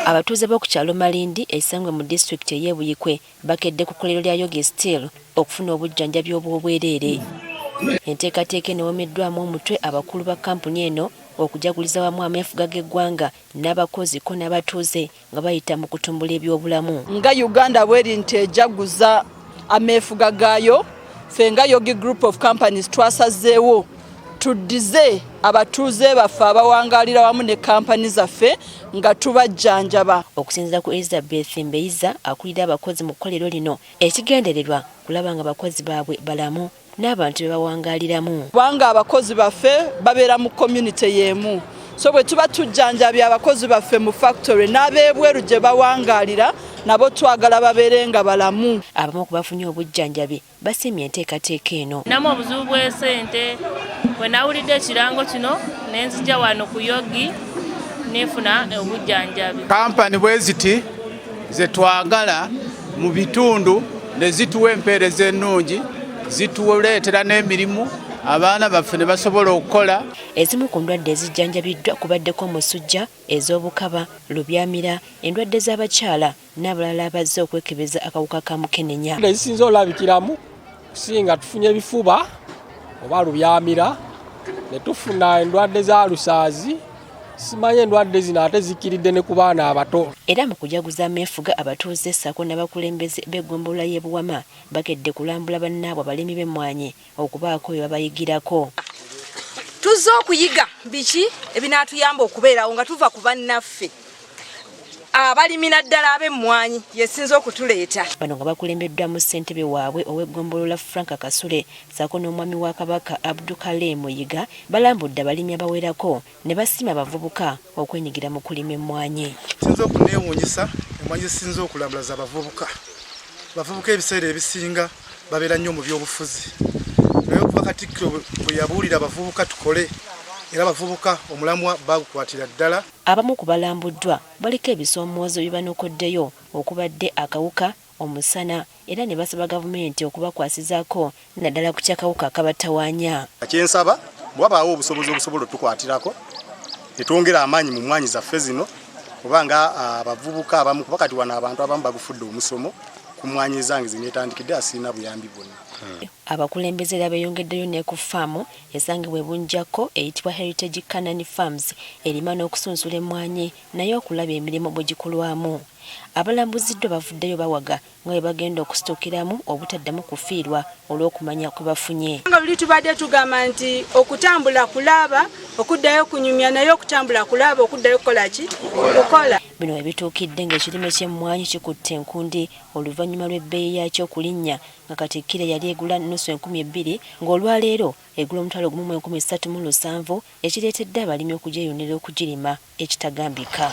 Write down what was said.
Abatuuze b'oku kyalo Malindi esangwe mu disitulikiti ey'Ebuyikwe bakedde ku kkolero lya yogi okufuna obujjanjabi obw'obwereere. Enteekateeka enewomeddwamu omutwe abakulu ba kampuni eno okujaguliza wamu ameefuga g'eggwanga n'abakozi ko n'abatuuze nga bayita mu kutumbula ebyobulamu. Nga Uganda bweri nti ejaguza ameefuga gaayo, ffe nga Yogi Group of Companies twasazeewo tuddize abatuuze baffe abawangaalira wamu ne kampani zaffe nga tubajjanjaba. Okusinziira ku Elizabeth Mbeyiza akulira abakozi mu kkolero lino, ekigendererwa kulaba nga abakozi baabwe balamu n'abantu be bawangaaliramu. Kubanga abakozi baffe babeera mu community y'emu. So bwe tuba tujjanjabya abakozi baffe mu factory n'abeebweru gye bawangaalira nabo twagala babeere nga balamu. Abamu ku bafunye obujjanjabi basiimye enteekateeka eno. Namu obuzibu bw'esente bwe nawulidde ekirango kino ne nzija wano ku yogi neefuna obujjanjabi. Kampani bwe ziti ze twagala mu bitundu ne zituwa empeereza ennungi, zituleetera n'emirimu, abaana baffe ne basobola okukola. Ezimu ku ndwadde ezijjanjabiddwa kubaddeko omusujja, ez'obukaba, lubyamira, endwadde z'abakyala n'abalala abazze okwekebeza akawuka ka mukenenya. Ezisinza olabikiramu kusinga tufunye ebifuba oba lubyamira, ne tufuna endwadde za lusaazi. Simanye endwadde zino ate zikiridde ne ku baana abato. Era mu kujaguza ameefuga abatuuze ssaako n'abakulembeze b'eggombolola y'e Buwama bakedde kulambula bannaabwe abalimi b'emmwanyi okubaako bye babayigirako. Tuzze okuyiga biki ebinaatuyamba okubeerawo nga tuva ku bannaffe abalimi naddala ab'emmwanyi yesinza okutuleeta. Bano nga bakulembeddwamu ssentebe waabwe ow'eggombolola Frank Kasule ssaako n'omwami wa Kabaka Abdukale Muyiga balambudde abalimi abawerako ne basiima abavubuka okwenyigira mu kulima emmwanyi. Sinza okuneewuunyisa emmwanyi zisinza okulambulaza abavubuka. Abavubuka ebiseera ebisinga babeera nnyo mu by'obufuzi. Naye okuva Katikkiro bwe yabuulira abavubuka tukole, era abavubuka omulamwa bagukwatira ddala. Abamu ku balambuddwa baliko ebisoomoozo bye banokoddeyo okubadde akawuka, omusana, era ne basaba gavumenti okubakwasizaako naddala ku kyakawuka akabatawaanya. Kyensaba bwabaawo obusobozi obusobola otukwatirako ne twongera amaanyi mu mmwanyi zaffe zino, kubanga abavubuka abamu kuba kati wano abantu abamu bagufudde omusomo ku mmwanyi zange zinetandikidde asiina buyambi bwonna. Abakulembeze era beeyongeddeyo ne ku faamu esangibwa Bunjako eyitibwa Heritage Canani Farms erima n'okusunsula emmwanyi naye okulaba emirimu bwe gikolwamu. Abalambuziddwa bavuddeyo bawaga nga bwe bagenda okusituukiramu obutaddamu kufiirwa olw'okumanya kwe bafunye. Nga luli tubadde tugamba nti okutambula kulaba, okuddayo kunyumya, naye okutambula kulaba, okuddayo kukola ki? Okukola. Bino ebituukidde ng'ekirime ky'emmwanyi kikutte enkundi oluvannyuma lw'ebbeeyi yaakyo okulinnya nga kati kiro yali egula nnusu 2,000 ng'olwaleero egula omutwalo gumu 1,307 ekireetedde abalimi okugyeyonera okugirima ekitagambika.